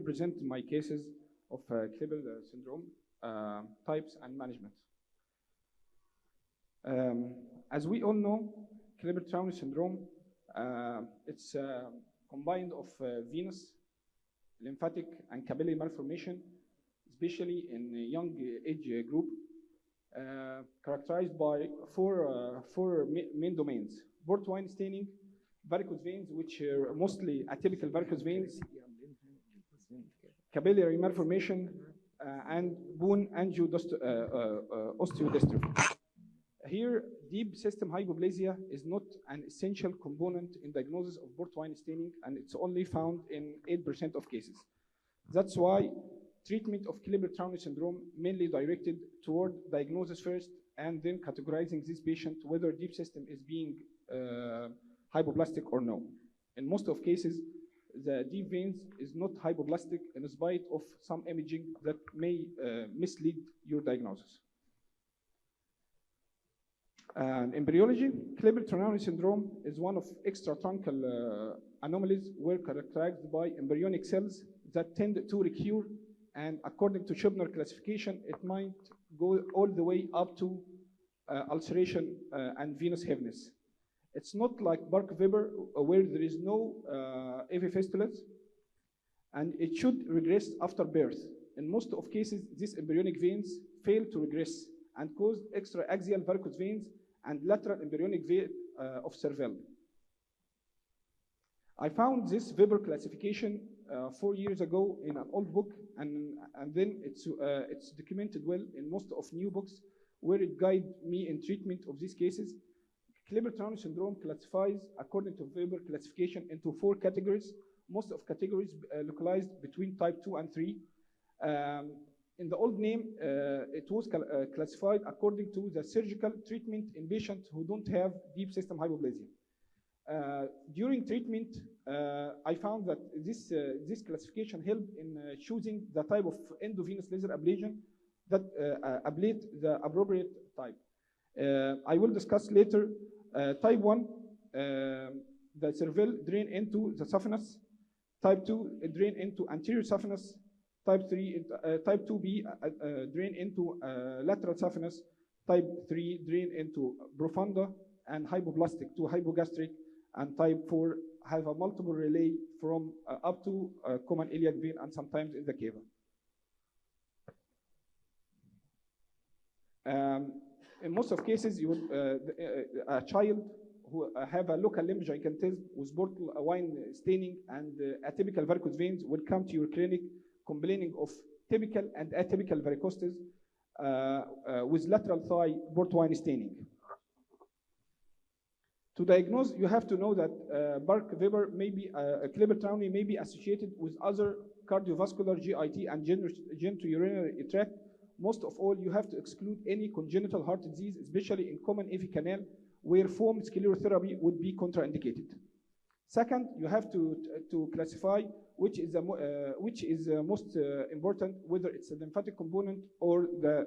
present my cases of Klebel syndrome, types and management. As we all know, Klebel-Towner syndrome, it's combined of venous, lymphatic, and capillary malformation, especially in a young age group, characterized by four main domains: port wine staining, varicose veins, which are mostly atypical varicose veins, capillary malformation, and bone osteodystrophy. Here, deep system hypoplasia is not an essential component in diagnosis of port wine staining, and it's only found in 8% of cases. That's why treatment of Klebel-Towner syndrome mainly directed toward diagnosis first, and then categorizing this patient whether deep system is being hypoplastic or no. In most of cases, the deep veins is not hypoplastic in spite of some imaging that may mislead your diagnosis. In embryology, Klebel-Towner syndrome is one of extratruncal anomalies where characterized by embryonic cells that tend to recur, and according to Schubner classification, it might go all the way up to ulceration and venous heaviness. It's not like Bark-Weber where there is no AV fistulas, and it should regress after birth. In most of cases, these embryonic veins fail to regress and cause extraaxial varicose veins and lateral embryonic vein of servelle. I found this Weber classification 4 years ago in an old book, and then it's documented well in most of new books where it guides me in treatment of these cases. Klebel-Towner syndrome classifies, according to Weber classification, into 4 categories. Most of categories localized between type 2 and 3. In the old name, it was classified according to the surgical treatment in patients who don't have deep system hypoplasia. During treatment, I found that this classification helped in choosing the type of endovenous laser ablation that ablate the appropriate type. I will discuss later. Type 1, the servelle drain into the saphenous. Type 2, it drain into anterior saphenous. Type 3, type 2B, drain into lateral saphenous. Type 3, drain into profunda and hypoplastic to hypogastric. And type 4 have a multiple relay from up to common iliac vein and sometimes in the cava. In most of cases, you would, a child who have a local lymphangiectasis with port wine staining and atypical varicose veins will come to your clinic complaining of typical and atypical varicosities with lateral thigh port wine staining. To diagnose, you have to know that Bark-Weber may be, Klebel-Towner may be associated with other cardiovascular, GIT, and genitourinary tract. Most of all, you have to exclude any congenital heart disease, especially in common AV canal, where foam sclerotherapy would be contraindicated. Second, you have to classify which is the most important, whether it's a lymphatic component or the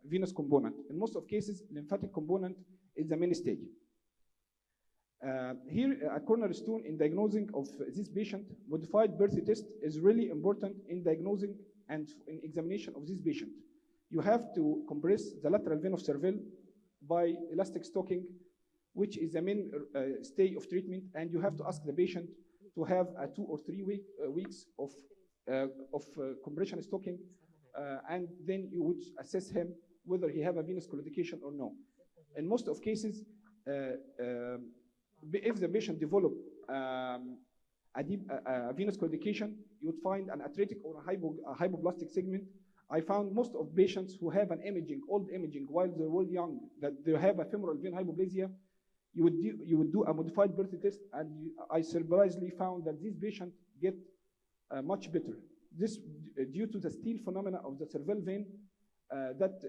venous component. In most of cases, lymphatic component is the mainstay. Here, a cornerstone in diagnosing of this patient, modified birth test is really important in diagnosing and in examination of this patient. You have to compress the lateral vein of servelle by elastic stocking, which is the main stay of treatment, and you have to ask the patient to have a 2 or 3 weeks of compression stocking, and then you would assess him whether he have a venous claudication or no. In most of cases, if the patient develop a venous claudication, you would find an atretic or a hypoplastic segment. I found most of patients who have an old imaging while they were young, that they have a femoral vein hypoplasia, you would do a modified birth test, and I surprisingly found that these patients get much better. This due to the steal phenomena of the servelle vein that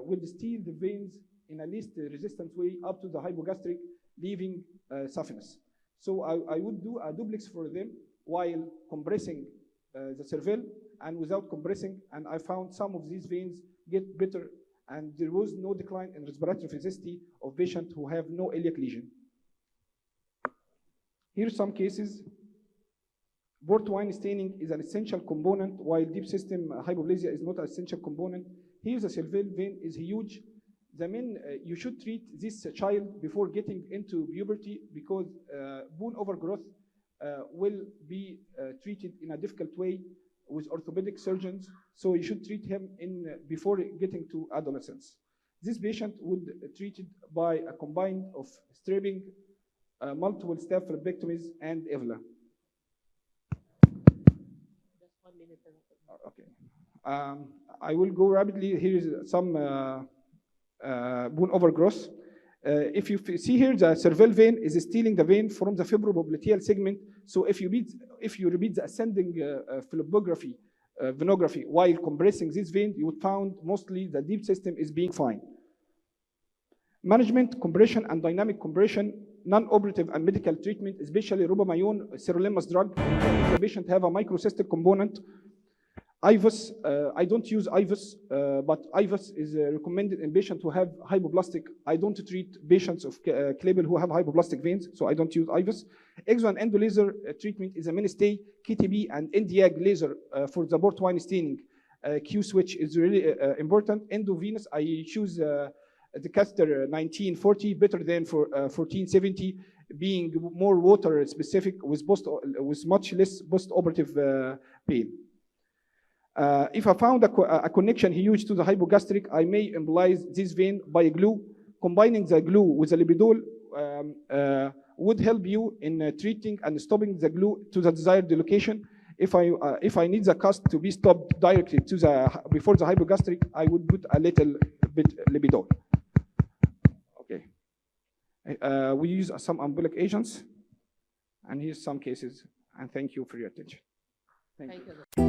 will steal the veins in a least resistant way up to the hypogastric, leaving saphenous. So I would do a duplex for them while compressing the servelle and without compressing, and I found some of these veins get better, and there was no decline in respiratory physicity of patients who have no iliac lesion. Here are some cases Port wine staining is an essential component, while deep system hypoplasia is not an essential component. Here, the cervelle vein is huge. The men, you should treat this child before getting into puberty, because bone overgrowth will be treated in a difficult way with orthopedic surgeons. So you should treat him before getting to adolescence. This patient would be treated by a combine of stripping, multiple step lumpectomies, and EVLA. Just 1 minute. Okay. I will go rapidly. Here is some bone overgrowth. If you see here, the cervelle vein is stealing the vein from the fibropopliteal segment. So if you repeat the ascending phlebography, venography, while compressing this vein, you would find mostly the deep system is being fine. Management, compression, and dynamic compression, non-operative and medical treatment, especially rubamycin, sirolimus drug. If the patient have a microcystic component, IVUS, I don't use IVUS, but IVUS is recommended in patients who have hypoplastic. I don't treat patients of Klebel who have hypoplastic veins, so I don't use IVUS. Exo and endo laser treatment is a mainstay. KTB and NDIAG laser for the port wine staining. Q switch is really important. Endovenous, I choose the catheter 1940 better than for 1470, being more water specific with much less post-operative pain. If I found a connection huge to the hypogastric, I may embolize this vein by glue. Combining the glue with the lipidol would help you in treating and stopping the glue to the desired location. If I need the cast to be stopped directly before the hypogastric, I would put a little bit lipidol. Okay. We use some embolic agents, and here's some cases. And thank you for your attention. Thank you.